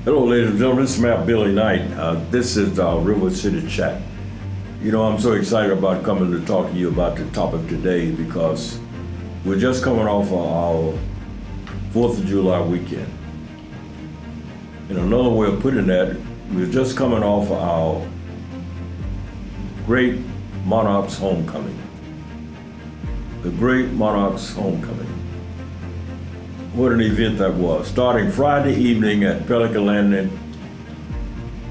Hello, ladies and gentlemen. This is Matt Billy Knight. This is River City Chat. You know, I'm so excited about coming to talk to you about the topic today because we're just coming off of our 4th of July weekend. And another way of putting that, we're just coming off of our great Monarch Homecoming. The great Monarch Homecoming. What an event that was. Starting Friday evening at Pelican Landing,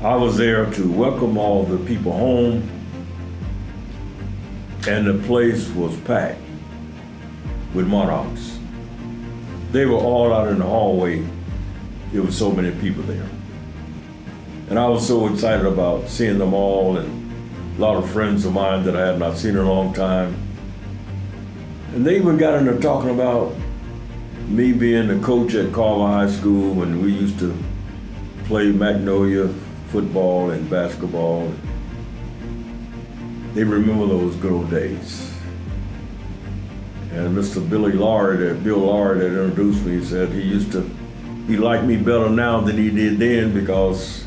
I was there to welcome all the people home, and the place was packed with Monarchs. They were all out in the hallway. There were so many people there. And I was so excited about seeing them all, and a lot of friends of mine that I had not seen in a long time. And they even got into talking about me being the coach at Carver High School when we used to play Magnolia football and basketball. They remember those good old days. And Mr. Bill Lard that introduced me, said he liked me better now than he did then because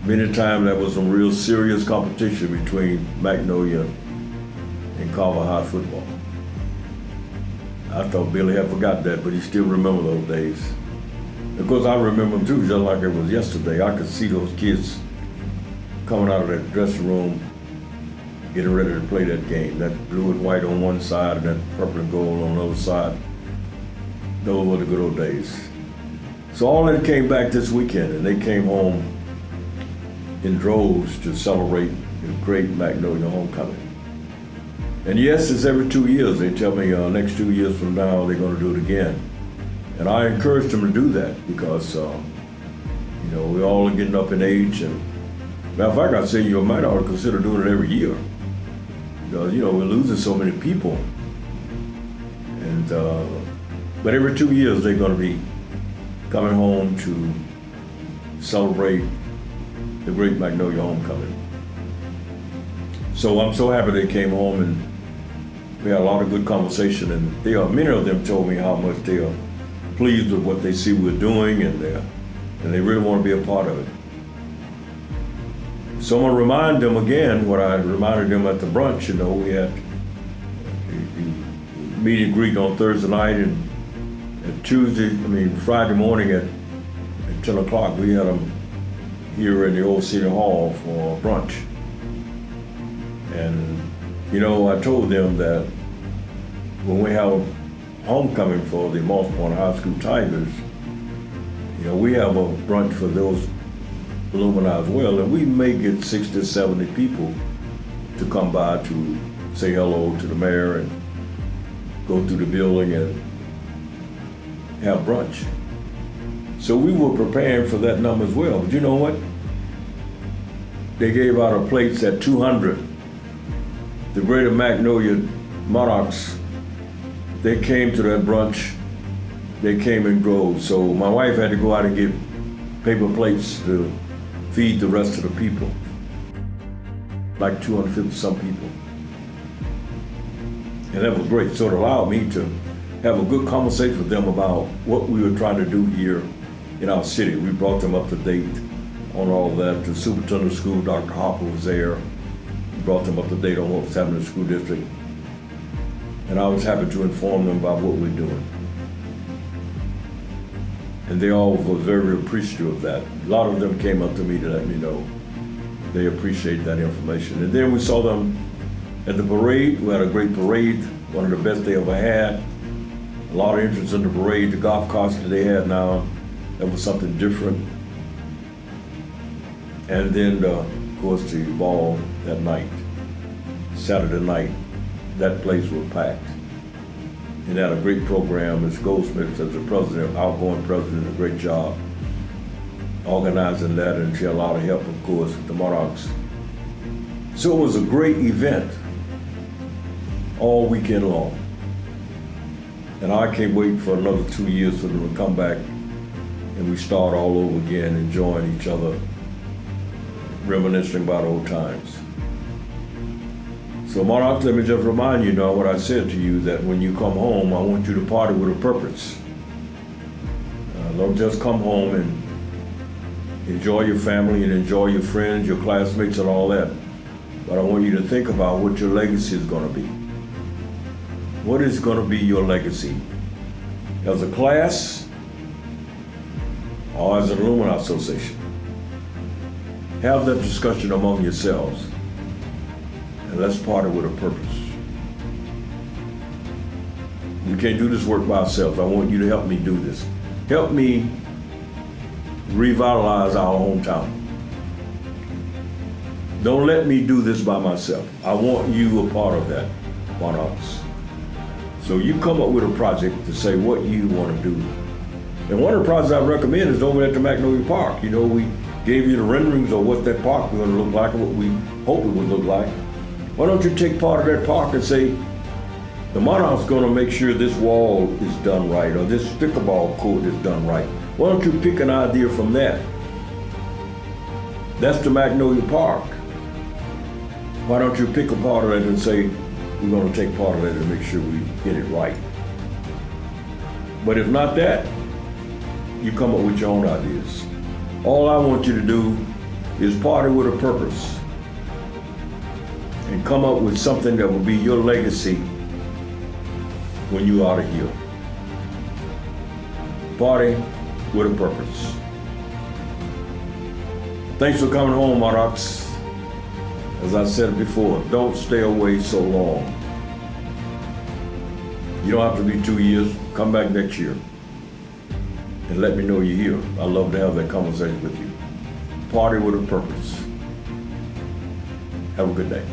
many times there was some real serious competition between Magnolia and Carver High football. I thought Billy had forgot that, but he still remember those days. Of course, I remember them too, just like it was yesterday. I could see those kids coming out of that dressing room, getting ready to play that game. That blue and white on one side and that purple and gold on the other side. Those were the good old days. So all of them came back this weekend, and they came home in droves to celebrate the great Magnolia Homecoming. And yes, it's every 2 years. They tell me next 2 years from now they're going to do it again. And I encourage them to do that because, we all are getting up in age. And matter of fact, I say you might ought to consider doing it every year because, we're losing so many people. And but every 2 years they're going to be coming home to celebrate the great Magnolia Homecoming. So I'm so happy they came home, and we had a lot of good conversation, and many of them told me how much they are pleased with what they see we're doing, and they really want to be a part of it. So I'm going to remind them again what I reminded them at the brunch. We had the meet and greet on Thursday night, and Friday morning at 10 o'clock, we had them here in the old City Hall for brunch. And, I told them that when we have homecoming for the Moss Point High School Tigers, we have a brunch for those alumni as well, and we may get 60 to 70 people to come by to say hello to the mayor and go through the building and have brunch. So we were preparing for that number as well. But you know what? They gave out our plates at 200. The Greater Magnolia Monarchs, they came to that brunch. They came in droves. So my wife had to go out and get paper plates to feed the rest of the people, like 250 some people. And that was great. So it allowed me to have a good conversation with them about what we were trying to do here in our city. We brought them up to date on all of that. The superintendent of school, Dr. Harper, was there. We brought them up to date on what was happening in the school district. And I was happy to inform them about what we're doing. And they all were very appreciative of that. A lot of them came up to me to let me know they appreciate that information. And then we saw them at the parade. We had a great parade, one of the best they ever had. A lot of interest in the parade, the golf carts that they had now. That was something different. And then, of course, the ball that night, Saturday night, that place was packed. And had a great program. Ms. Goldsmith, as the president, outgoing president, did a great job organizing that, and she had a lot of help, of course, with the Monarchs. So it was a great event all weekend long. And I can't wait for another 2 years for them to come back and we start all over again, enjoying each other, reminiscing about old times. So Monarch, let me just remind you now what I said to you, that when you come home, I want you to party with a purpose. Don't just come home and Enjoy your family and enjoy your friends, your classmates, and all that. But I want you to think about what your legacy is going to be. What is going to be your legacy? As a class or as an alumni association? Have that discussion among yourselves. And let's party with a purpose. We can't do this work by ourselves. I want you to help me do this. Help me revitalize our hometown. Don't let me do this by myself. I want you a part of that, Monarchs. So you come up with a project to say what you want to do. And one of the projects I recommend is over at the Magnolia Park. You know, we gave you the renderings of what that park was going to look like and what we hope it would look like. Why don't you take part of that park and say, the Monarch's going to make sure this wall is done right or this pickleball court is done right. Why don't you pick an idea from that? That's the Magnolia Park. Why don't you pick a part of it and say, we're going to take part of it and make sure we get it right. But if not that, you come up with your own ideas. All I want you to do is party with a purpose and come up with something that will be your legacy when you out of here. Party with a purpose. Thanks for coming home, Monarchs. As I said before, don't stay away so long. You don't have to be 2 years. Come back next year and let me know you're here. I love to have that conversation with you. Party with a purpose. Have a good day.